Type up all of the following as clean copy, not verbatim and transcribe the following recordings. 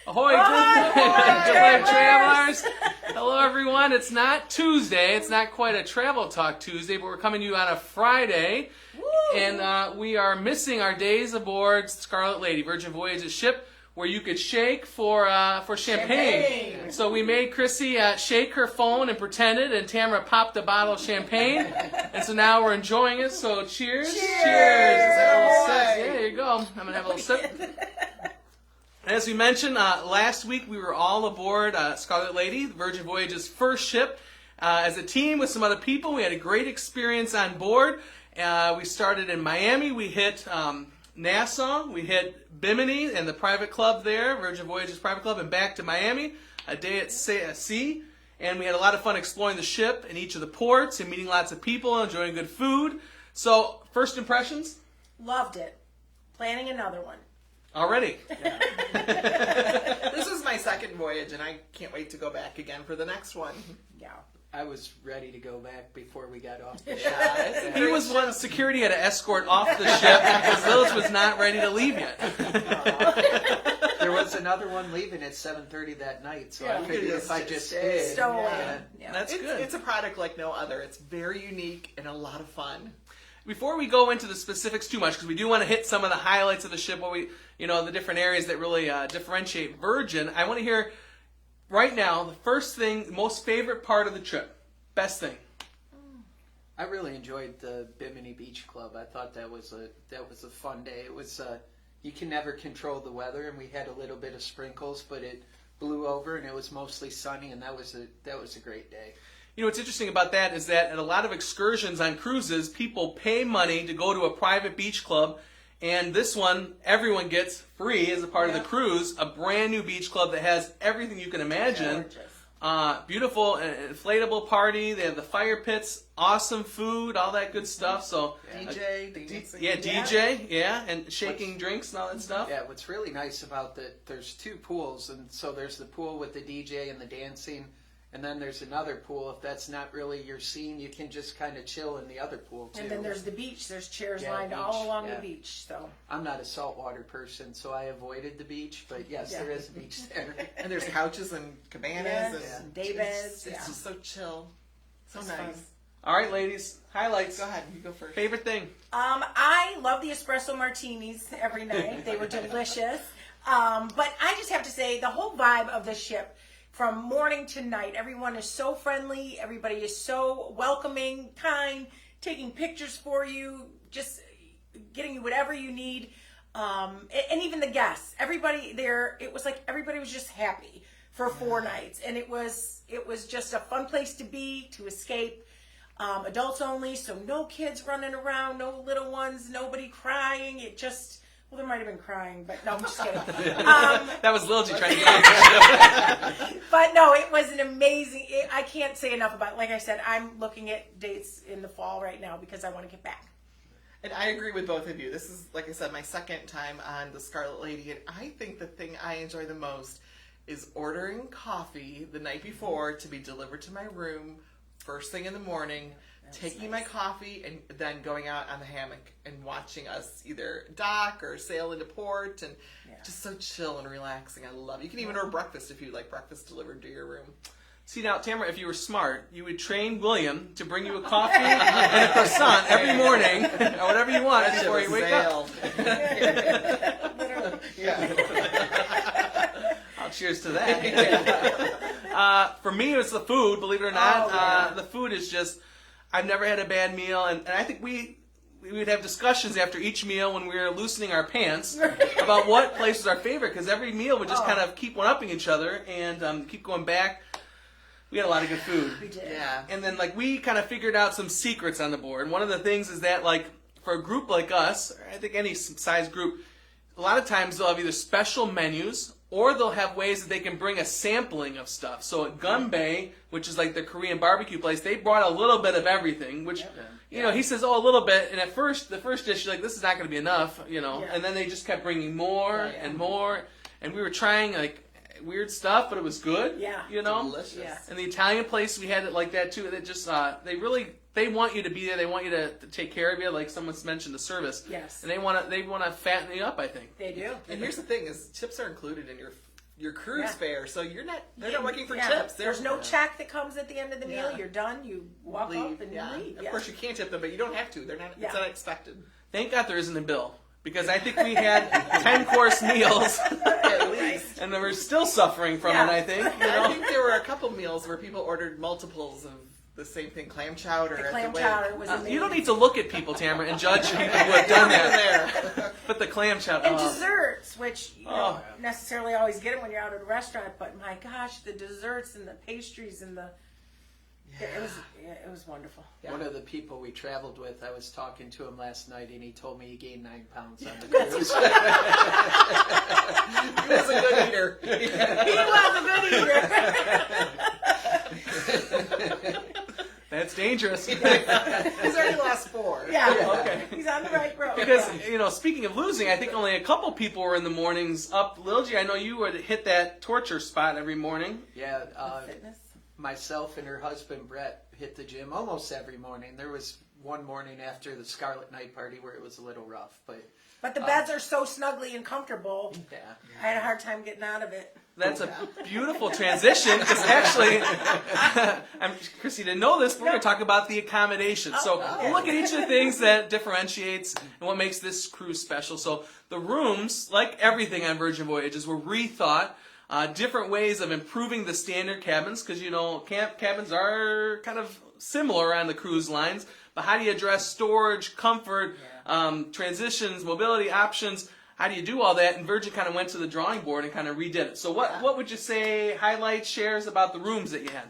Ahoy, good travelers. Hello, everyone. It's not Tuesday. It's not quite a Travel Talk Tuesday, but we're coming to you on a Friday. Woo! And we are missing our days aboard Scarlet Lady, Virgin Voyages ship, where you could shake for champagne. So we made Chrissy shake her phone and pretended, and Tamara popped a bottle of champagne. And so now we're enjoying it. So cheers. Cheers. Yeah, there you go. I'm going to have a little sip. As we mentioned, last week we were all aboard Scarlet Lady, Virgin Voyages' first ship. As a team with some other people, we had a great experience on board. We started in Miami. We hit Nassau. We hit Bimini and the private club there, Virgin Voyages private club, and back to Miami, a day at sea. And we had a lot of fun exploring the ship in each of the ports and meeting lots of people, enjoying good food. So, first impressions? Loved it. Planning another one. Already. Yeah. This is my second voyage, and I can't wait to go back again for the next one. Yeah. I was ready to go back before we got off the ship. He was one security had to escort off the ship because Lilith was not ready to leave yet. There was another one leaving at 7:30 that night, so I figured if I just stayed. Yeah. That's good. It's a product like no other. It's very unique and a lot of fun. Before we go into the specifics too much, because we do want to hit some of the highlights of the ship, the different areas that really differentiate Virgin, I want to hear right now the first thing, most favorite part of the trip, best thing. I really enjoyed the Bimini Beach Club. I thought that was a fun day. It was you can never control the weather, and we had a little bit of sprinkles, but it blew over, and it was mostly sunny, and that was a great day. You know, what's interesting about that is that at a lot of excursions on cruises, people pay money to go to a private beach club, and this one, everyone gets free as a part of the cruise, a brand new beach club that has everything you can imagine. Beautiful inflatable party, they have the fire pits, awesome food, all that good stuff. So DJ, and shaking drinks and all that stuff. Yeah, what's really nice about there's two pools, and so there's the pool with the DJ and the dancing. And then there's another pool. If that's not really your scene, you can just kind of chill in the other pool, too. And then there's the beach. There's chairs lined all along the beach. So I'm not a saltwater person, so I avoided the beach. But, yes, there is a beach there. And there's couches and cabanas and day beds. It's just so chill. So nice. Fun. All right, ladies. Highlights. Go ahead. You go first. Favorite thing? I love the espresso martinis every night. They were delicious. But I just have to say, the whole vibe of the ship, from morning to night, everyone is so friendly. Everybody is so welcoming, kind, taking pictures for you, just getting you whatever you need. And even the guests, everybody there, it was like everybody was just happy for 4 nights. And it was just a fun place to be, to escape. Adults only, so no kids running around, no little ones, nobody crying. Well, there might have been crying, but no, I'm just kidding. That was Lilji trying to get on the ship. But no, it was an amazing, I can't say enough about it. Like I said, I'm looking at dates in the fall right now because I want to get back. And I agree with both of you. This is, like I said, my second time on the Scarlet Lady, and I think the thing I enjoy the most is ordering coffee the night before to be delivered to my room first thing in the morning. Taking my coffee and then going out on the hammock and watching us either dock or sail into port, and just so chill and relaxing. I love it. You can even order breakfast if you like breakfast delivered to your room. See now, Tamara, if you were smart, you would train William to bring you a coffee and a croissant every morning, or whatever you want before you wake up. I'll cheers to that. For me, it was the food, believe it or not. The food is just... I've never had a bad meal, and I think we would have discussions after each meal when we were loosening our pants about what place was our favorite, because every meal would just kind of keep one-upping each other and keep going back. We had a lot of good food. We did. Yeah. And then we kind of figured out some secrets on the board. And one of the things is that for a group like us, or I think any size group, a lot of times they'll have either special menus or they'll have ways that they can bring a sampling of stuff. So at Gunbay, which is like the Korean barbecue place, they brought a little bit of everything, which, he says, a little bit. And at first, the first dish, you're like, this is not going to be enough, And then they just kept bringing more and more. And we were trying, weird stuff, but it was good, Delicious. Yeah. And the Italian place, we had it like that, too. They just, they want you to be there. They want you to take care of you, like someone's mentioned the service. Yes. And they want to fatten you up, I think. They do. And here's the thing: is tips are included in your your cruise Yeah. fare. So they're not looking for Yeah. tips. There's no check that comes at the end of the meal. Yeah. You're done. You walk up and you leave. Of course, you can't tip them, but you don't have to. They're not. Yeah. It's not expected. Thank God there isn't a bill. Because I think we had 10-course meals, At least. and then we're still suffering from Yeah. it, I think. You I know? think there were a couple meals where people ordered multiples of the same thing, clam chowder. The at clam the chowder wedding. was amazing. You don't need to look at people, Tamara, and judge people who have done that. there. But the clam chowder. And desserts, which you don't Oh. necessarily always get them when you're out at a restaurant, but my gosh, the desserts and the pastries and it was wonderful. Yeah. One of the people we traveled with, I was talking to him last night, and he told me he gained 9 pounds on the cruise. He was a good eater. He was a good eater. That's dangerous. He's already lost 4. Yeah. Okay. He's on the right road. Because, speaking of losing, I think only a couple people were in the mornings up. Lil G, I know you would hit that torture spot every morning. Yeah, Fitness. myself and her husband Brett hit the gym almost every morning. There was one morning after the Scarlet Night party where it was a little rough, but the beds are so snugly and comfortable. yeah. I had a hard time getting out of it. That's a beautiful transition, because actually, Chrissy didn't know this, but we're going to talk about the accommodation. So we'll look at each of the things that differentiates and what makes this cruise special. So the rooms, like everything on Virgin Voyages, were rethought. Different ways of improving the standard cabins, because camp cabins are kind of similar on the cruise lines. But how do you address storage, comfort, transitions, mobility options? How do you do all that? And Virgin kind of went to the drawing board and kind of redid it. So what would you say, highlights, shares about the rooms that you had?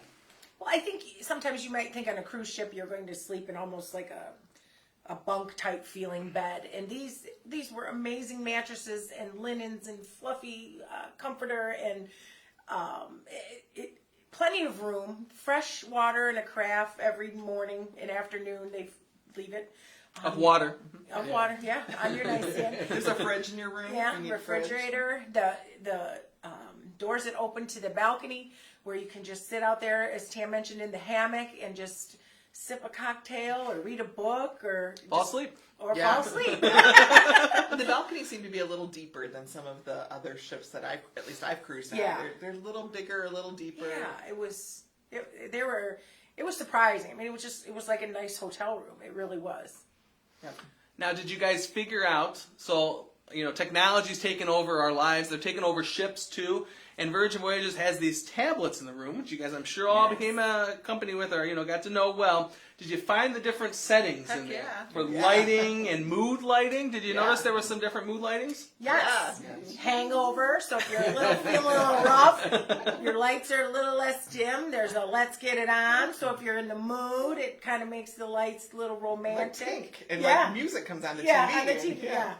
Well, I think sometimes you might think on a cruise ship you're going to sleep in almost like a bunk type feeling bed, and these were amazing mattresses and linens and fluffy comforter and plenty of room, fresh water and a carafe every morning and afternoon. They leave it Of water. of water, yeah, on your nightstand. There's a fridge in your room. Yeah, You need a fridge. refrigerator. The doors that open to the balcony where you can just sit out there, as Tam mentioned, in the hammock and just sip a cocktail or read a book or Fall asleep. or Yeah. fall asleep. The balconies seem to be a little deeper than some of the other ships that I've cruised on. Yeah. They're a little bigger, a little deeper. Yeah, it was. It was surprising. I mean, it was like a nice hotel room. It really was. Yeah. Now, did you guys figure out, so, technology's taken over our lives, they're taking over ships too, and Virgin Voyages has these tablets in the room, which you guys I'm sure all Yes. became a company with or, got to know well. Did you find the different settings in there? yeah. For Yeah. lighting and mood lighting? Did you Yeah. notice there were some different mood lightings? Yes. Yeah. Hangover. So if you're feeling a little rough, your lights are a little less dim. There's a let's get it on. So if you're in the mood, it kind of makes the lights a little Like romantic. pink. And Yeah. like music comes on the Yeah, TV. on the TV. Yeah.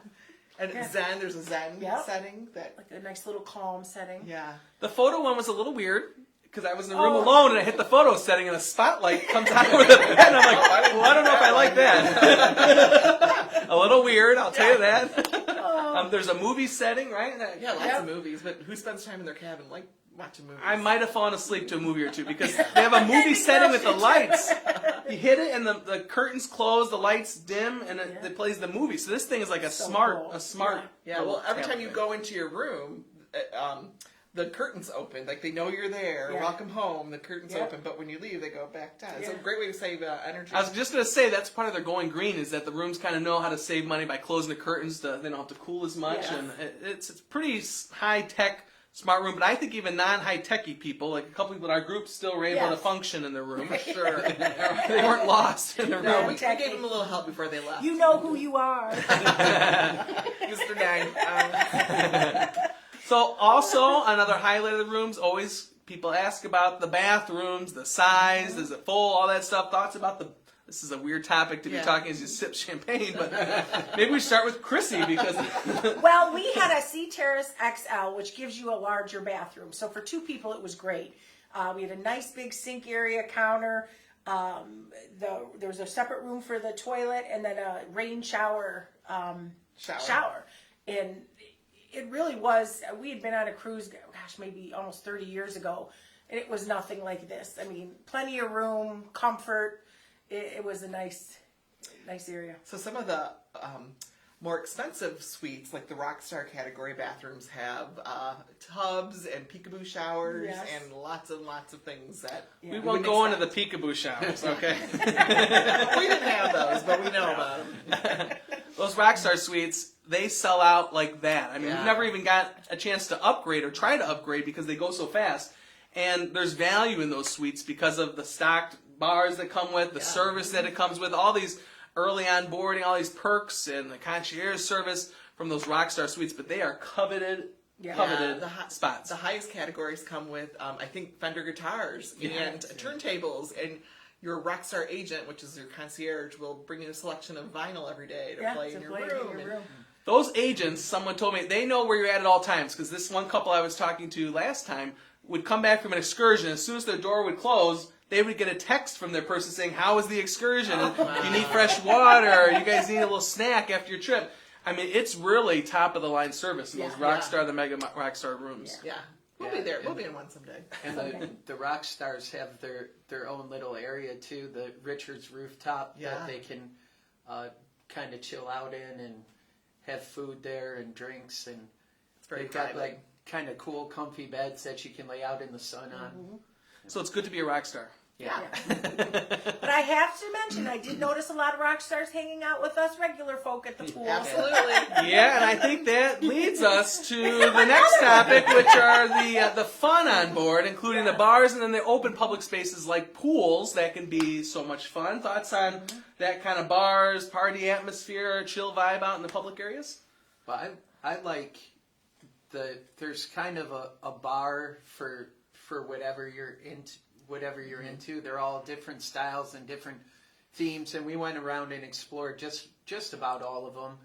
And Yeah. Zen, there's a Zen Yep. setting that, Like a nice little calm setting. yeah. The photo one was a little weird, because I was in the room Oh. alone and I hit the photo setting and a spotlight comes out over the bed and I'm like, well, I don't know if I like that. A little weird, I'll tell you that. There's a movie setting, right? Yeah, lots Yep. of movies, but who spends time in their cabin like watching movies? I might have fallen asleep to a movie or two because they have a movie setting with the lights. You hit it and the curtains close, the lights dim, and it plays the movie. So this thing is like a So smart. cool. Yeah, well, every time you go into your room, the curtains open. Like, they know you're there. Yeah. Welcome home. The curtains Yep. open, but when you leave, they go back down. It's a Yeah. great way to save energy. I was just going to say that's part of their going green is that the rooms kind of know how to save money by closing the curtains. They don't have to cool as much, Yeah. and it's pretty high tech. Smart room, but I think even non-high techy people, like a couple people in our group, still were able to Yes. function in their room. Sure. They weren't lost in their No, room. we gave them a little help before they left. You know who you are. Mr. Nine. So also another highlight of the rooms, always people ask about the bathrooms, the size, is it full, all that stuff. Thoughts about this is a weird topic to be Yeah. talking as you sip champagne, but maybe we start with Chrissy because Well, we had a Sea Terrace XL, which gives you a larger bathroom. So for 2 people, it was great. We had a nice big sink area counter. There was a separate room for the toilet, and then a rain shower. And it really was. We had been on a cruise, gosh, maybe almost 30 years ago, and it was nothing like this. I mean, plenty of room, comfort. It was a nice area. So some of the more expensive suites, like the Rockstar category bathrooms, have tubs and peekaboo showers Yes. and lots of things that Yeah. We You won't wouldn't go into the expect. peekaboo showers, okay? We didn't have those, but we know about them. Those Rockstar suites, they sell out like that. I mean, Yeah. we've never even got a chance to upgrade or try to upgrade because they go so fast. And there's value in those suites because of the stocked bars that come with, the service that it comes with, all these early onboarding, all these perks, and the concierge service from those Rockstar suites. But they are coveted spots. The highest categories come with, I think, Fender guitars and turntables, and your Rockstar agent, which is your concierge, will bring you a selection of vinyl every day to play in your room. And- Those agents, someone told me, they know where you're at all times. Because this one couple I was talking to last time would come back from an excursion. As soon as their door would close, they would get a text from their person saying, "How was the excursion? And do you need fresh water? You guys need a little snack after your trip?" I mean, it's really top of the line service in those Rockstar, the Mega Rockstar rooms. Yeah. We'll be there. We'll be in one someday. And the rock stars have their own little area too, the Richards rooftop that they can kind of chill out in and have food there and drinks, and It's very they've got private. like kind of cool, comfy beds that you can lay out in the sun on. So it's good to be a rock star. Yeah. But I have to mention, I did notice a lot of rock stars hanging out with us regular folk at the pool. Absolutely. Yeah, and I think that leads us to the next topic, which are the fun on board, including the bars and then the open public spaces like pools that can be so much fun. Thoughts on that kind of bars, party atmosphere, chill vibe out in the public areas? Well, I like there's kind of a bar for whatever you're into. Whatever you're into, they're all different styles and different themes, and we went around and explored just about all of them.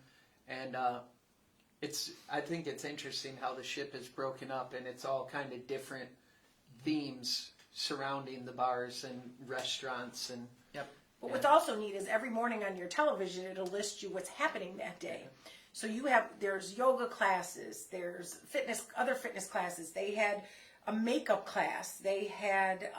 And I think it's interesting how the ship is broken up, and it's all kind of different themes surrounding the bars and restaurants and. But what's also neat is every morning on your television, it'll list you what's happening that day. So there's yoga classes, there's other fitness classes. They had a makeup class. They had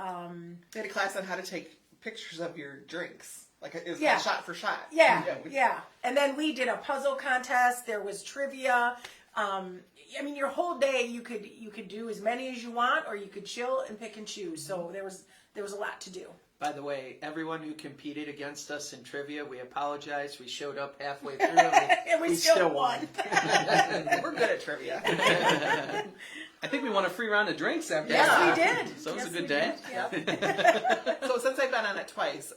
They had a class on how to take pictures of your drinks. Like it was Yeah. shot for shot. yeah. And then we did a puzzle contest. There was trivia. I mean, your whole day you could do as many as you want, or you could chill and pick and choose. So there was a lot to do. By the way, everyone who competed against us in trivia, we apologize. We showed up halfway through, And we still won. We're good at trivia. I think we won a free round of drinks after Yes, that. we did. So it was Yes, a good we day. did. Yep. So since I've been on it twice,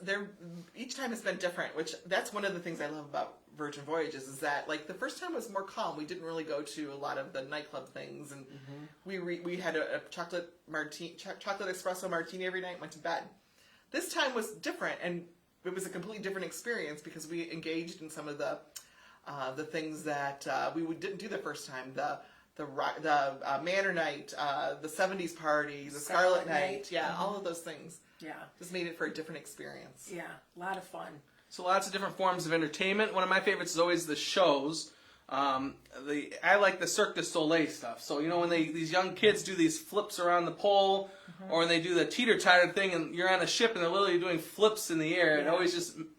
each time has been different, which that's one of the things I love about Virgin Voyages is that like the first time was more calm. We didn't really go to a lot of the nightclub things, and we had a chocolate espresso martini every night, went to bed. This time was different, and it was a completely different experience because we engaged in some of the things that we didn't do the first time. The Manor Night, the 70s party, the Scarlet Night, all of those things. Yeah. Just made it for a different experience. Yeah. A lot of fun. So lots of different forms of entertainment. One of my favorites is always the shows. I like the Cirque du Soleil stuff. So when these young kids do these flips around the pole, or when they do the teeter-totter thing, and you're on a ship and they're literally doing flips in the air.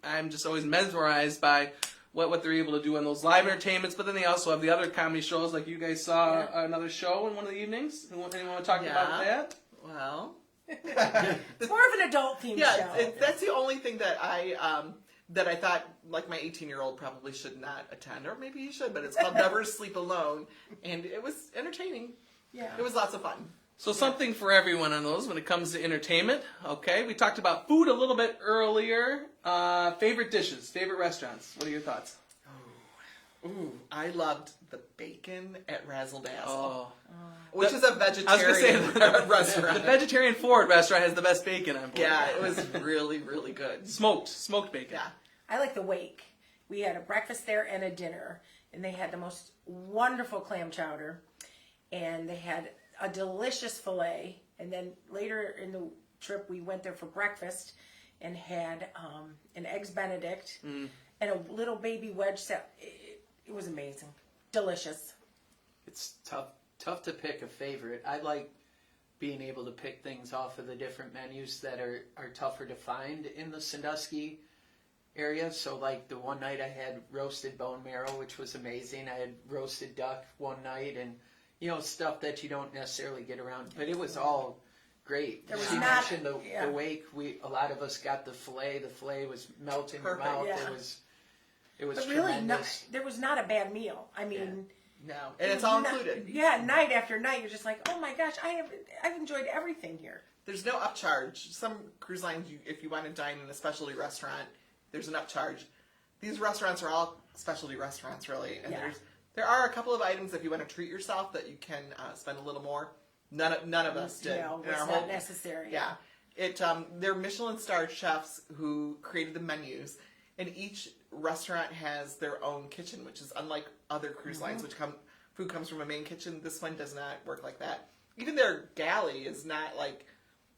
I'm just always mesmerized by what they're able to do on those live entertainments. But then they also have the other comedy shows, like you guys saw another show in one of the evenings. Anyone want to talk about that? Well, It's more of an adult themed show. that's the only thing that I thought like my 18-year-old probably should not attend, or maybe he should. But it's called Never Sleep Alone, and it was entertaining. Yeah. It was lots of fun. So something for everyone on those when it comes to entertainment. Okay, we talked about food a little bit earlier. Favorite dishes, favorite restaurants. What are your thoughts? Ooh, I loved the bacon at Razzle Dazzle, Oh, which is a vegetarian I was going to say the restaurant. vegetarian Ford restaurant has the best bacon on board. Yeah, it was really, really good. smoked bacon. Yeah. I like the Wake. We had a breakfast there and a dinner, and they had the most wonderful clam chowder, and they had a delicious fillet. And then later in the trip, we went there for breakfast and had an eggs Benedict and a little baby wedge set. It was amazing, delicious. It's tough to pick a favorite. I like being able to pick things off of the different menus that are tougher to find in the Sandusky area. So like the one night I had roasted bone marrow, which was amazing. I had roasted duck one night, and stuff that you don't necessarily get around. But it was all great. There was She not- mentioned yeah. the wake. A lot of us got the filet. The filet was melting in your Perfect. mouth. Yeah. It was But really, tremendous. there was not a bad meal. I mean, No, and it's all not- included. Yeah, night after night, you're just like, oh my gosh, I've enjoyed everything here. There's no upcharge. Some cruise lines, if you want to dine in a specialty restaurant, there's an upcharge. These restaurants are all specialty restaurants, really. And Yeah. there are a couple of items if you want to treat yourself that you can spend a little more. None of us did. No, in it's our not whole- necessary. Yeah, they're Michelin starred chefs who created the menus, and each restaurant has their own kitchen, which is unlike other cruise lines, which food comes from a main kitchen. This one does not work like that. Even their galley is not like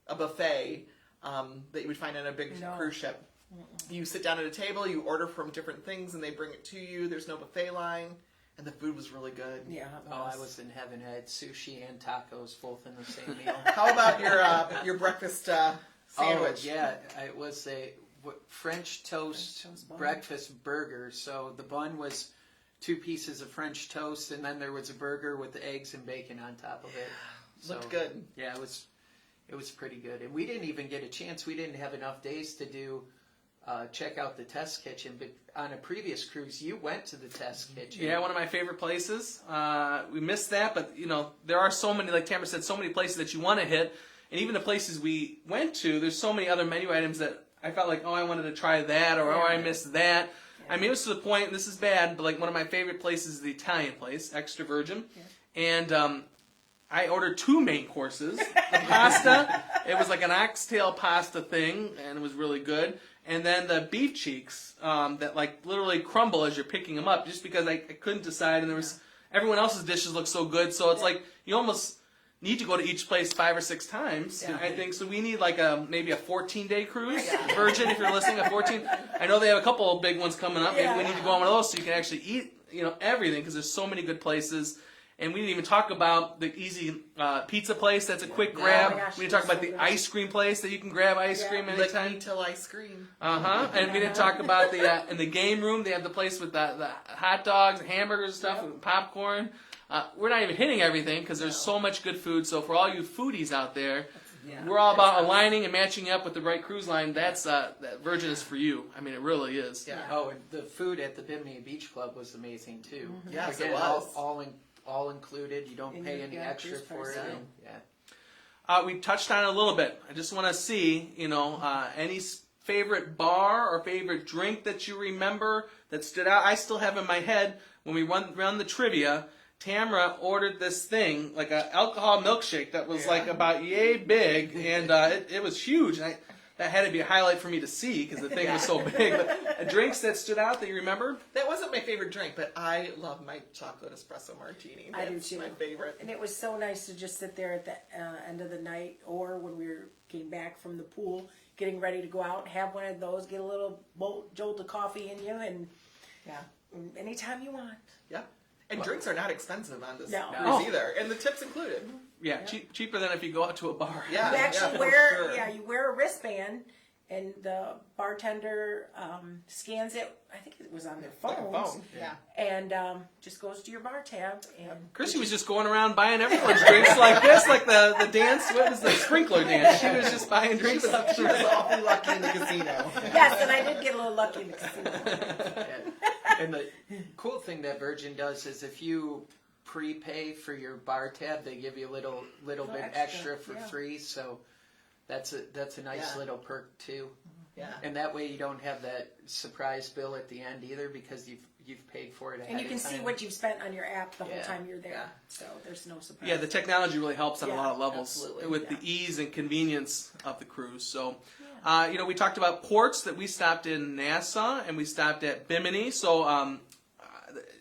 a buffet that you would find on a big cruise ship. You sit down at a table, you order from different things, and they bring it to you. There's no buffet line, and the food was really good. Yeah. Oh, I was in heaven. I had sushi and tacos both in the same meal. How about your breakfast sandwich? Oh, yeah, it was a French toast toast bun. breakfast burger. So the bun was 2 pieces of French toast, and then there was a burger with the eggs and bacon on top of it. Looked good. Yeah, it was pretty good. And we didn't even get a chance. We didn't have enough days to do check out the test kitchen. But on a previous cruise, you went to the test kitchen. Yeah, one of my favorite places. We missed that, but there are so many, like Tamara said, so many places that you want to hit, and even the places we went to, there's so many other menu items that I felt like, I wanted to try that, or I missed that. I mean, it was to the point, and this is bad, but like one of my favorite places is the Italian place, Extra Virgin, and I ordered 2 main courses. The pasta, it was like an oxtail pasta thing, and it was really good. And then the beef cheeks that like literally crumble as you're picking them up, just because I couldn't decide, and there was everyone else's dishes looked so good, so it's like you almost need to go to each place 5 or 6 times. Yeah. I think so. We need like maybe a 14-day cruise, Virgin, if you're listening, a 14. I know they have a couple of big ones coming up. Maybe we need to go on one of those so you can actually eat everything, because there's so many good places. And we didn't even talk about the easy pizza place that's a quick grab. Oh my gosh, we didn't talk it's about so the good. ice cream place that you can grab ice cream Lick anytime. me till I scream. And we didn't talk about the in the game room. They have the place with the hot dogs, hamburgers, and stuff, and popcorn. We're not even hitting everything because there's so much good food. So for all you foodies out there, we're all about aligning and matching up with the right cruise line. That Virgin is for you. I mean, it really is. Yeah. Oh, and the food at the Bimini Beach Club was amazing too. Yes, Again, it was. all included. You don't And pay you any got extra cruise for it. price, And, We touched on it a little bit. I just want to see, any favorite bar or favorite drink that you remember that stood out. I still have in my head when we run the trivia. Tamara ordered this thing, like an alcohol milkshake that was like about yay big, and it was huge. And that had to be a highlight for me to see because the thing was so big. But drinks that stood out that you remember? That wasn't my favorite drink, but I love my chocolate espresso martini. I do That's too. my favorite. And it was so nice to just sit there at the end of the night, or when we were getting back from the pool, getting ready to go out, have one of those, get a little jolt of coffee in you, and anytime you want. Yeah. And drinks are not expensive on this No. cruise either, and the tips included. Yeah, cheaper than if you go out to a bar. Yeah, You actually for wear, sure. you wear a wristband, and the bartender scans it. I think it was on their Like phones, a phone. Yeah. and just goes to your bar tab. And Chrissy was just going around buying everyone's drinks like this, like the dance. What was the sprinkler dance? She was just buying drinks. She was awfully lucky in the casino. yes, and I did get a little lucky in the casino. and the cool thing that Virgin does is if you prepay for your bar tab, they give you a little bit extra for free. So that's a nice little perk too. Yeah. And that way you don't have that surprise bill at the end either because you've paid for it ahead And you can of time. see what you've spent on your app the whole Yeah. time you're there. Yeah. So there's no surprise. Yeah, the technology really helps on a Yeah, lot of levels absolutely. with Yeah. the ease and convenience of the cruise. So, we talked about ports that we stopped in Nassau and we stopped at Bimini. So,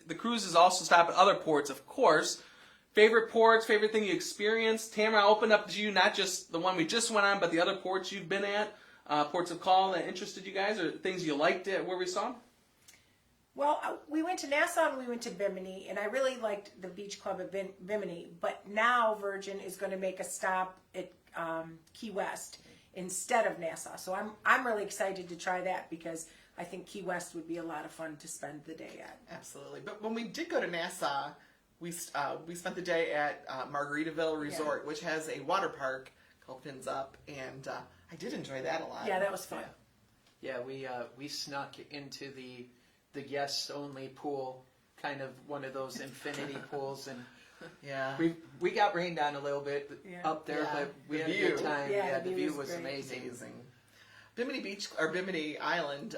the cruises also stop at other ports, of course. Favorite ports, favorite thing you experienced. Tamara, I'll open up to you, not just the one we just went on, but the other ports you've been at. Ports of call that interested you guys, or things you liked where we saw? Well, we went to Nassau and we went to Bimini, and I really liked the beach club at Bimini. But now Virgin is going to make a stop at Key West instead of Nassau. So I'm really excited to try that because I think Key West would be a lot of fun to spend the day at. Absolutely. But when we did go to Nassau, we spent the day at Margaritaville Resort, which has a water park called Fins Up, and I did enjoy that a lot. Yeah, that was fun. Yeah, we snuck into the guests only pool, kind of one of those infinity pools, and Yeah. we got rained on a little bit up there, Yeah. but we The had a view. good time. Yeah, Yeah, the the view view was was great. amazing. Bimini Beach or Bimini Island.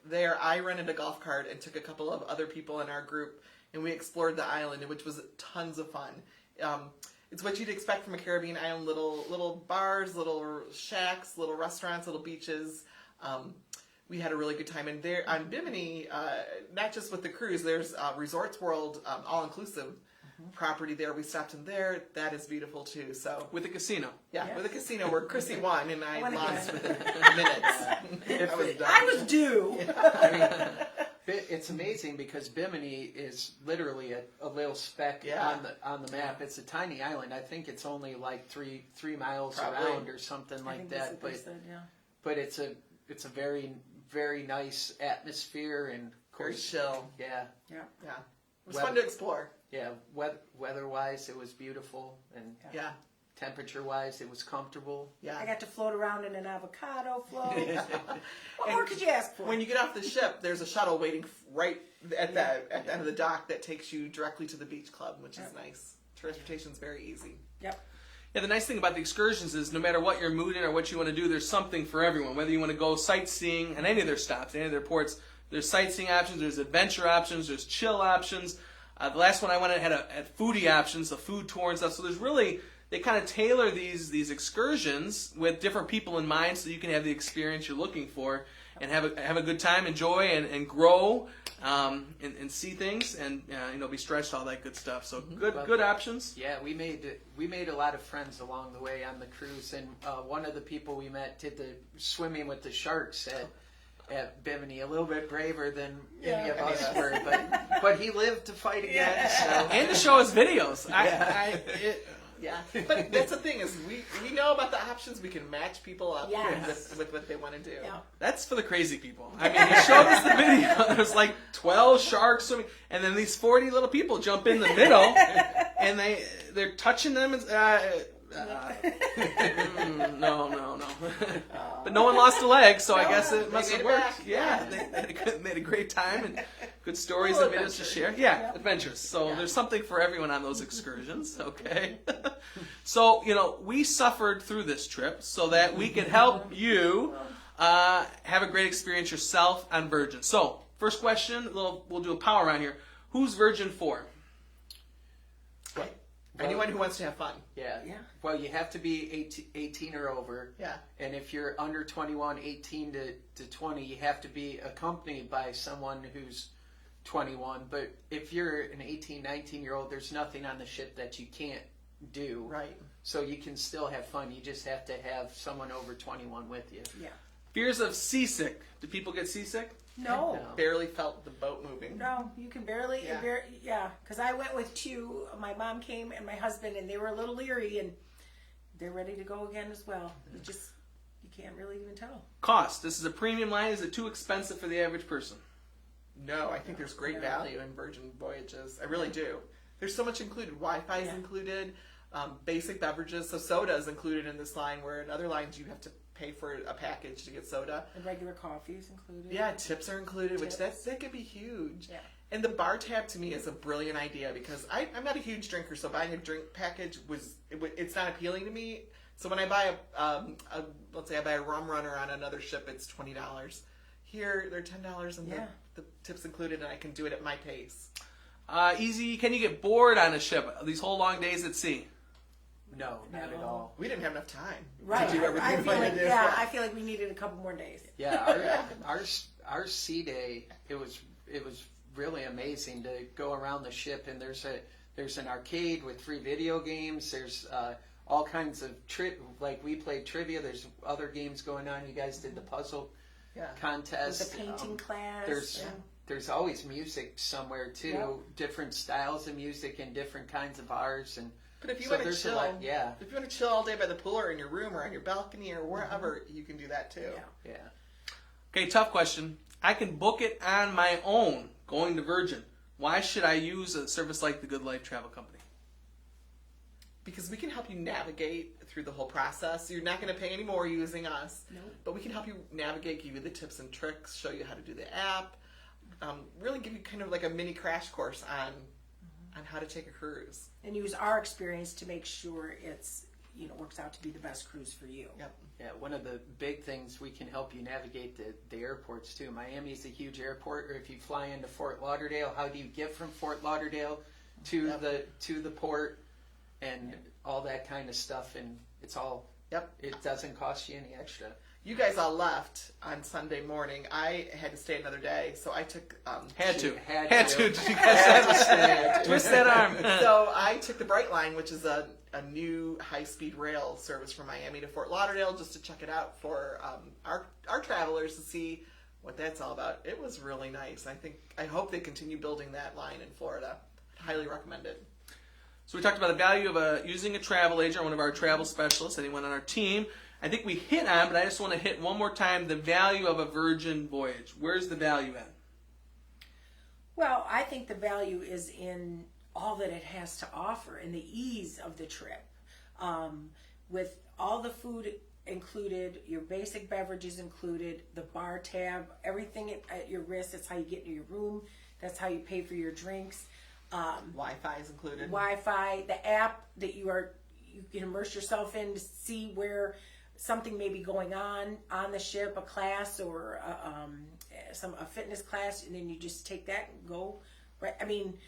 There, I rented a golf cart and took a couple of other people in our group, and we explored the island, which was tons of fun. It's what you'd expect from a Caribbean island: little bars, little shacks, little restaurants, little beaches. We had a really good time, and there on Bimini, not just with the cruise. There's Resorts World, all inclusive property there. We stopped in there. That is beautiful too. So With a casino. yeah, with a casino where Chrissy won and I Won lost again. within minutes. I was done. I was due. I mean, it's amazing because Bimini is literally a little speck Yeah. on the map. It's a tiny island. I think it's only like three miles Probably. around or something I like think that's that. what they said, yeah. But it's a very, very nice atmosphere, and of Very course, chill. yeah, Yeah, it was Well- fun to explore. yeah. Weather-wise, it was beautiful, and Yeah, temperature-wise, it was comfortable. yeah. I got to float around in an avocado float. What more could you ask for? When you get off the ship, there's a shuttle waiting right at the end of the dock that takes you directly to the beach club, which is nice. Transportation's very easy. Yep. Yeah, the nice thing about the excursions is no matter what your mood in or what you want to do, there's something for everyone. Whether you want to go sightseeing at any of their stops, any of their ports, there's sightseeing options, there's adventure options, there's chill options. The last one I went had foodie options, a food tour and stuff. So there's really, they kind of tailor these excursions with different people in mind so you can have the experience you're looking for and have a good time, enjoy and grow and see things and be stretched, all that good stuff. So good options. Yeah, we made a lot of friends along the way on the cruise, and one of the people we met did the swimming with the sharks at Bimini, a little bit braver than any of us were, but he lived to fight again. So. And to show us videos. Yeah, but that's the thing is we know about the options. We can match people up Yes. with what they want to do. Yeah. That's for the crazy people. I mean, he showed us the video. There's like 12 sharks swimming, and then these 40 little people jump in the middle, and they're touching them. No. But no one lost a leg, so I guess it must they have made it worked. back. Yeah, they made a great time and good stories and videos to share. Yeah, adventures. So there's something for everyone on those excursions. Okay. So we suffered through this trip so that we could help you have a great experience yourself on Virgin. So first question, we'll do a power round here. Who's Virgin for? Anyone who wants to have fun. Yeah. Yeah. Well, you have to be 18 or over. Yeah. And if you're under 21, 18 to 20, you have to be accompanied by someone who's 21. But if you're an 18, 19-year-old, there's nothing on the ship that you can't do. Right. So you can still have fun. You just have to have someone over 21 with you. Yeah. Fears of seasick. Do people get seasick? No. Barely felt the boat moving. No, you can barely, Yeah. because I went with two. My mom came and my husband, and they were a little leery, and they're ready to go again as well. You can't really even tell. Cost. This is a premium line. Is it too expensive for the average person? No, I think there's great value in Virgin Voyages. I really do. There's so much included. Wi-Fi is included. Basic beverages. So soda is included in this line, where in other lines you have to pay for a package to get soda. And regular coffee is included. Yeah, tips are included, which that could be huge. Yeah. And the bar tab to me is a brilliant idea because I'm not a huge drinker, so buying a drink package it's not appealing to me. So when I buy let's say I buy a rum runner on another ship, it's $20. Here they're $10 and the tips included, and I can do it at my pace. Easy. Can you get bored on a ship? These whole long days at sea? No, not at all. We didn't have enough time Right. to do everything I we feel wanted like, to do. I feel like we needed a couple more days. Yeah, our sea day, it was really amazing to go around the ship, and there's an arcade with free video games. There's all kinds of like we played trivia. There's other games going on. You guys did the puzzle contest. With the painting class. There's always music somewhere too. Different styles of music and different kinds of bars and. But if you want to chill, yeah. If you want to chill all day by the pool or in your room or on your balcony or wherever, you can do that too. Yeah. Okay, tough question. I can book it on my own going to Virgin. Why should I use a service like the Good Life Travel Company? Because we can help you navigate through the whole process. You're not going to pay any more using us, but we can help you navigate, give you the tips and tricks, show you how to do the app, really give you kind of like a mini crash course on how to take a cruise. And use our experience to make sure it's, works out to be the best cruise for you. Yep. Yeah, one of the big things we can help you navigate the airports too. Miami's a huge airport, or if you fly into Fort Lauderdale, how do you get from Fort Lauderdale to the port and all that kind of stuff? And it's all it doesn't cost you any extra. You guys all left on Sunday morning. I had to stay another day, so I took Had to. Had to. Did you guys have to stay? Twist that arm. So I took the Bright Line, which is a new high-speed rail service from Miami to Fort Lauderdale, just to check it out for our travelers to see what that's all about. It was really nice. I hope they continue building that line in Florida. Highly recommend it. So we talked about the value of using a travel agent, one of our travel specialists, anyone on our team. I think we hit on, but I just want to hit one more time, the value of a Virgin voyage. Where's the value at? Well, I think the value is in all that it has to offer and the ease of the trip. With all the food included, your basic beverages included, the bar tab, everything at your wrist. That's how you get into your room. That's how you pay for your drinks. Wi-Fi is included. Wi-Fi, the app that you can immerse yourself in to see where something may be going on the ship, a class or a fitness class, and then you just take that and go. Right? I mean,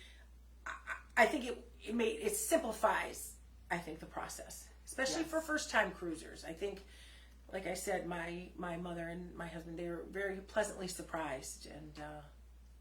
I think it simplifies, I think, the process, especially for first-time cruisers. I think, like I said, my mother and my husband, they were very pleasantly surprised, and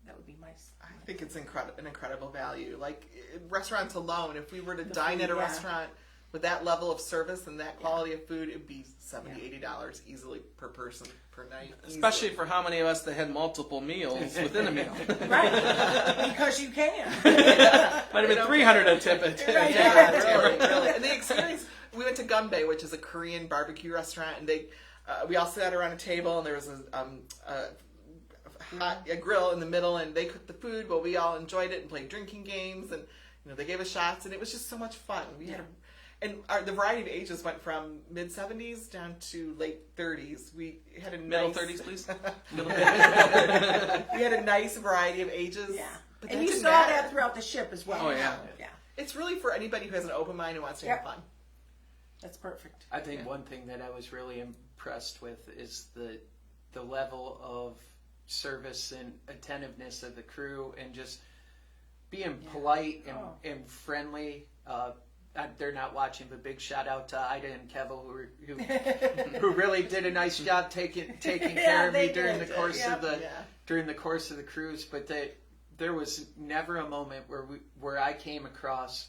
that would be nice. I think it's an incredible value. Like restaurants alone, if we were to dine at a restaurant with that level of service and that quality of food, it'd be $70, $80 easily per person per night. Especially for how many of us that had multiple meals within a meal. Right, because you can. Might have been $300 a tip. Yeah, really. And the experience, we went to Gunbae, which is a Korean barbecue restaurant, and we all sat around a table, and there was a grill in the middle, and they cooked the food, but we all enjoyed it and played drinking games, and they gave us shots, and it was just so much fun. We had the variety of ages went from mid-70s down to late 30s. We had a Middle 30s, please. We had a nice variety of ages. Yeah, but and you saw that throughout the ship as well. Oh, yeah. Yeah. It's really for anybody who has an open mind and wants to have fun. That's perfect. I think one thing that I was really impressed with is the level of service and attentiveness of the crew, and just being polite and friendly. They're not watching, but big shout out to Ida and Kevel who really did a nice job taking care of me during the course of the cruise. But there was never a moment where I came across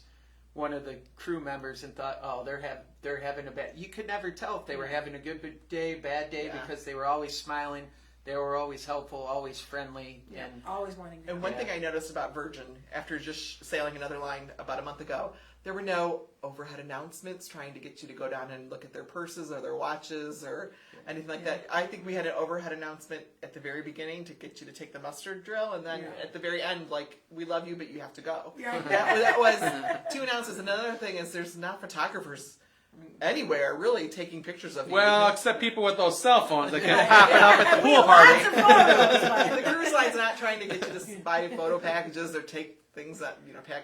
one of the crew members and thought, oh, they're having a bad. You could never tell if they were having a good day, bad day, because they were always smiling. They were always helpful, always friendly, and always wanting to. And one thing I noticed about Virgin, after just sailing another line about a month ago, there were no overhead announcements trying to get you to go down and look at their purses or their watches or anything like that. I think we had an overhead announcement at the very beginning to get you to take the mustard drill, and then at the very end, like, we love you, but you have to go. Yeah. That was 2 announcements. Another thing is there's not photographers anywhere really taking pictures of you. Well, except people with those cell phones that can pop it up at the pool party. The cruise line's not trying to get you to buy photo packages or take things that,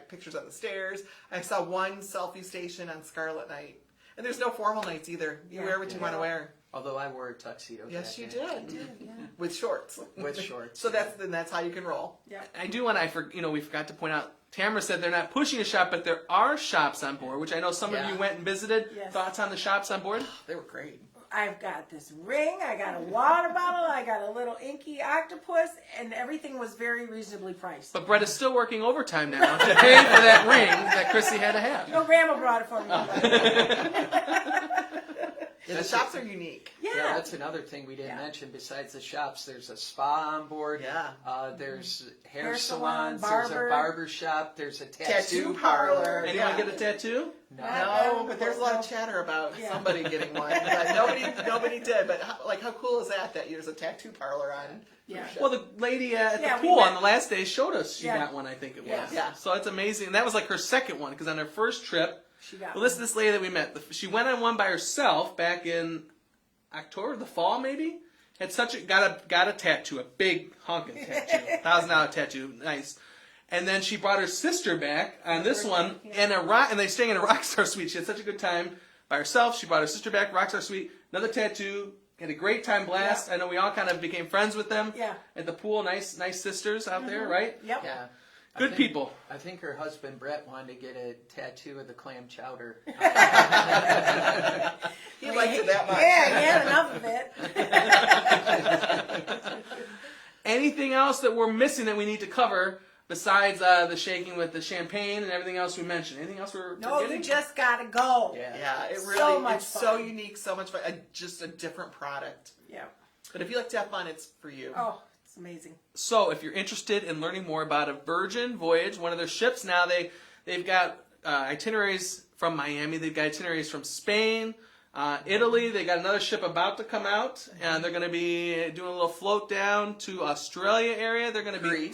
pictures on the stairs. I saw one selfie station on Scarlet night. And there's no formal nights either. You wear what you want to wear. Although I wore a tuxedo. Yes, you jacket. did. With shorts. With shorts. So that's how you can roll. Yeah. I do want to, we forgot to point out, Tamara said they're not pushing a shop, but there are shops on board, which I know some of you went and visited. Yes. Thoughts on the shops on board? They were great. I've got this ring, I got a water bottle, I got a little inky octopus, and everything was very reasonably priced. But Bretta's still working overtime now to pay for that ring that Chrissy had to have. No, Grandma brought it for me. The shops are unique. Yeah. That's another thing we didn't mention. Besides the shops, there's a spa on board. Yeah. There's hair Hair salon, salons. There's a barber. barber shop. There's a tattoo Tattoo parlor. Anyone get a tattoo? No, but there's a lot of chatter about somebody getting one. But nobody did. But how cool is that there's a tattoo parlor on? Yeah. Well, the lady at Yeah, the we pool met- on the last day showed us she Yeah. got one, I think it was. Yeah. Yeah. So it's amazing. And that was like her second one, because on her first trip, She got well, listen to this lady that we met. She went on one by herself back in October, the fall maybe. Had got a tattoo, a big honking tattoo, $1,000 tattoo, nice. And then she brought her sister back on this one, and they staying in a Rockstar Suite. She had such a good time by herself. She brought her sister back, Rockstar Suite, another tattoo. Had a great time blast. Yeah. I know we all kind of became friends with them. Yeah. At the pool, nice sisters out there, right? Yep. Yeah. Good people. I think her husband Brett wanted to get a tattoo of the Clam Chowder. He liked it that much. Yeah, he had enough of it. Anything else that we're missing that we need to cover besides the shaking with the champagne and everything else we mentioned? Anything else we're No, forgetting? you just gotta go. Yeah, it really So much it's so fun. unique, so much fun. Just a different product. Yeah. But if you like to have fun, it's for you. Oh, it's amazing. So, if you're interested in learning more about a Virgin Voyage, one of their ships, now they've got itineraries from Miami. They've got itineraries from Spain, Italy. They got another ship about to come out, and they're going to be doing a little float down to Australia area. They're going to be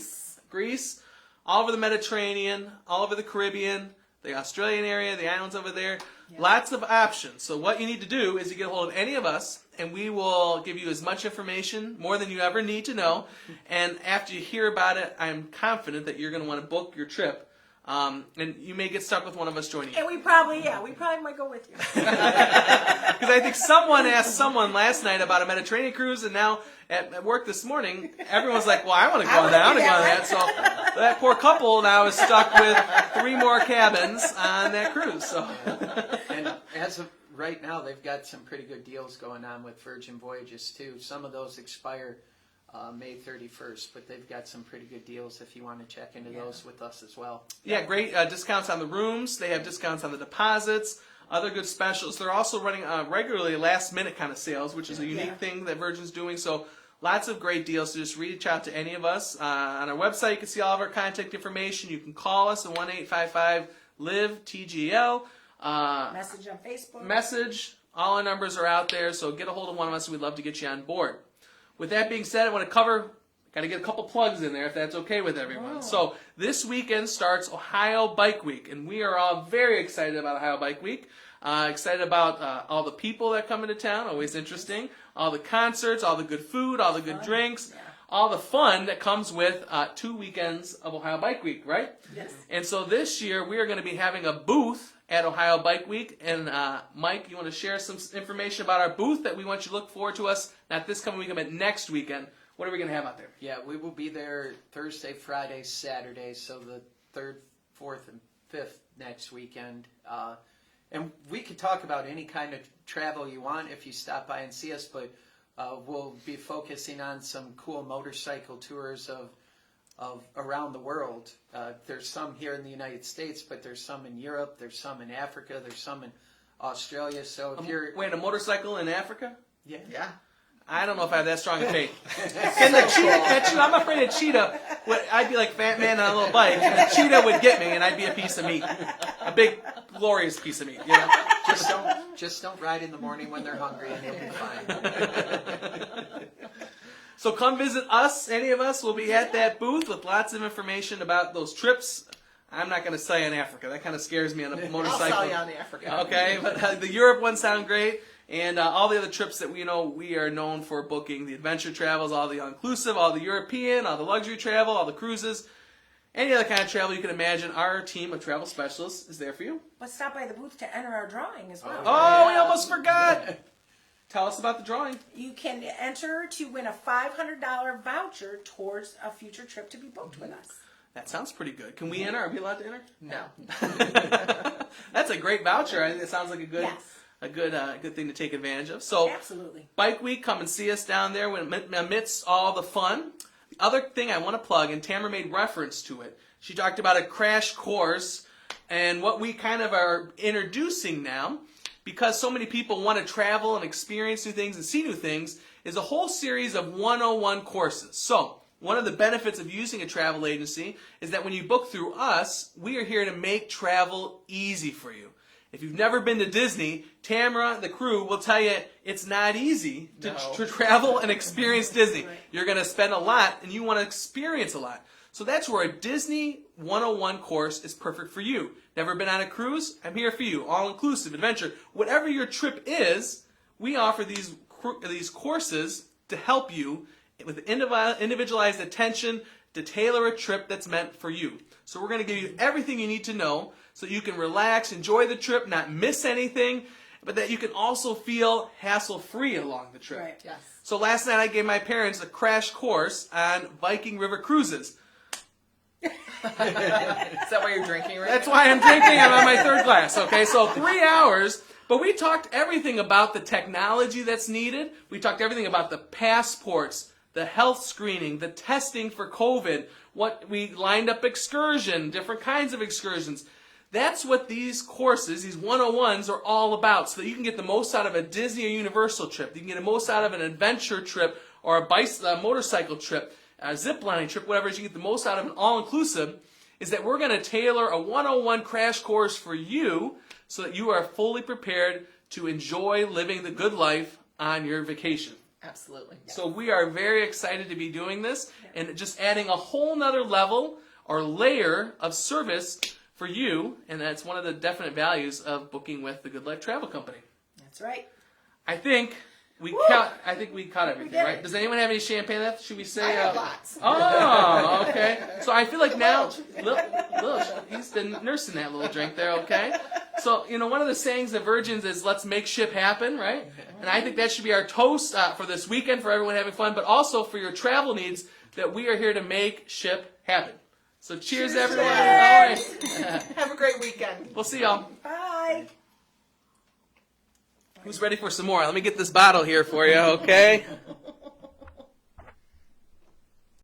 Greece, all over the Mediterranean, all over the Caribbean, the Australian area, the islands over there. Yeah. Lots of options. So what you need to do is you get a hold of any of us, and we will give you as much information, more than you ever need to know. And after you hear about it, I'm confident that you're going to want to book your trip. And you may get stuck with one of us joining you. And we probably might go with you. Because I think someone asked someone last night about a Mediterranean cruise, and now at work this morning, everyone's like, well, I want to go on that. I want to go on that. So that poor couple now is stuck with 3 more cabins on that cruise. So. And as of right now, they've got some pretty good deals going on with Virgin Voyages, too. Some of those expire May 31st, but they've got some pretty good deals if you want to check into those with us as well. Yeah, great discounts on the rooms. They have discounts on the deposits, other good specials. They're also running regularly last-minute kind of sales, which is a unique thing that Virgin's doing. So lots of great deals. So just reach out to any of us. On our website, you can see all of our contact information. You can call us at 1-855-LIVE-TGL. Message on Facebook. Message. All our numbers are out there, so get a hold of one of us. We'd love to get you on board. With that being said, I want to got to get a couple plugs in there if that's okay with everyone. So this weekend starts Ohio Bike Week, and we are all very excited about Ohio Bike Week. Excited about all the people that come into town, always interesting. All the concerts, all the good food, all the good drinks, all the fun that comes with 2 weekends of Ohio Bike Week, right? Yes. And so this year we are going to be having a booth at Ohio Bike Week. And Mike, you want to share some information about our booth that we want you to look forward to us, not this coming weekend, but next weekend. What are we going to have out there? Yeah, we will be there Thursday, Friday, Saturday, so the 3rd, 4th, and 5th next weekend. And we could talk about any kind of travel you want if you stop by and see us, but we'll be focusing on some cool motorcycle tours of around the world. There's some here in the United States, but there's some in Europe, there's some in Africa, there's some in Australia. So if you're... Wait, a motorcycle in Africa? Yeah. I don't know if I have that strong a faith. Can the cheetah catch you? I'm afraid a cheetah I'd be like Fat Man on a little bike, and a cheetah would get me, and I'd be a piece of meat. A big, glorious piece of meat, you know? Just don't ride in the morning when they're hungry, and you'll be fine. So come visit us. Any of us will be at that booth with lots of information about those trips. I'm not going to say in Africa. That kind of scares me on a motorcycle. I'll sell you on the Africa. Okay, but the Europe ones sound great. And all the other trips that we are known for booking, the adventure travels, all the all-inclusive, all the European, all the luxury travel, all the cruises, any other kind of travel you can imagine, our team of travel specialists is there for you. But stop by the booth to enter our drawing as well. Oh, we almost forgot. Tell us about the drawing. You can enter to win a $500 voucher towards a future trip to be booked with us. That sounds pretty good. Can we enter? Are we allowed to enter? No. That's a great voucher. I think it sounds like a good... Yes. A good thing to take advantage of. So, Absolutely. Bike Week, come and see us down there amidst all the fun. The other thing I want to plug, and Tamara made reference to it, she talked about a crash course, and what we kind of are introducing now, because so many people want to travel and experience new things and see new things, is a whole series of 101 courses. So, one of the benefits of using a travel agency is that when you book through us, we are here to make travel easy for you. If you've never been to Disney, Tamara, the crew, will tell you it's not easy to travel and experience Disney. Right. You're going to spend a lot, and you want to experience a lot. So that's where a Disney 101 course is perfect for you. Never been on a cruise? I'm here for you. All-inclusive, adventure. Whatever your trip is, we offer these courses to help you with individualized attention to tailor a trip that's meant for you. So we're going to give you everything you need to know so you can relax, enjoy the trip, not miss anything, but that you can also feel hassle-free along the trip. Right. Yes. So last night I gave my parents a crash course on Viking River cruises. Is that why you're drinking right That's now? why I'm drinking. I'm on my third glass. Okay, so 3 hours. But we talked everything about the technology that's needed. We talked everything about the passports, the health screening, the testing for COVID, what we lined up excursion, different kinds of excursions. That's what these courses, these 101s, are all about, so that you can get the most out of a Disney or Universal trip. You can get the most out of an adventure trip or a motorcycle trip, a zip lining trip, whatever it is. You get the most out of an all-inclusive, is that we're going to tailor a 101 crash course for you so that you are fully prepared to enjoy living the good life on your vacation. Absolutely. So we are very excited to be doing this and just adding a whole nother level or layer of service for you, and that's one of the definite values of booking with the Good Life Travel Company. That's right. I think we Woo! caught everything, did right? it. Does anyone have any champagne left? Should we say? I have lots. Oh, okay. So I feel like now, he's been nursing that little drink there, okay? So, one of the sayings of Virgins is, let's make ship happen, right? And I think that should be our toast for this weekend, for everyone having fun, but also for your travel needs, that we are here to make ship happen. So cheers everyone. Cheers. All right. Have a great weekend. We'll see y'all. Bye. Who's ready for some more? Let me get this bottle here for you, okay?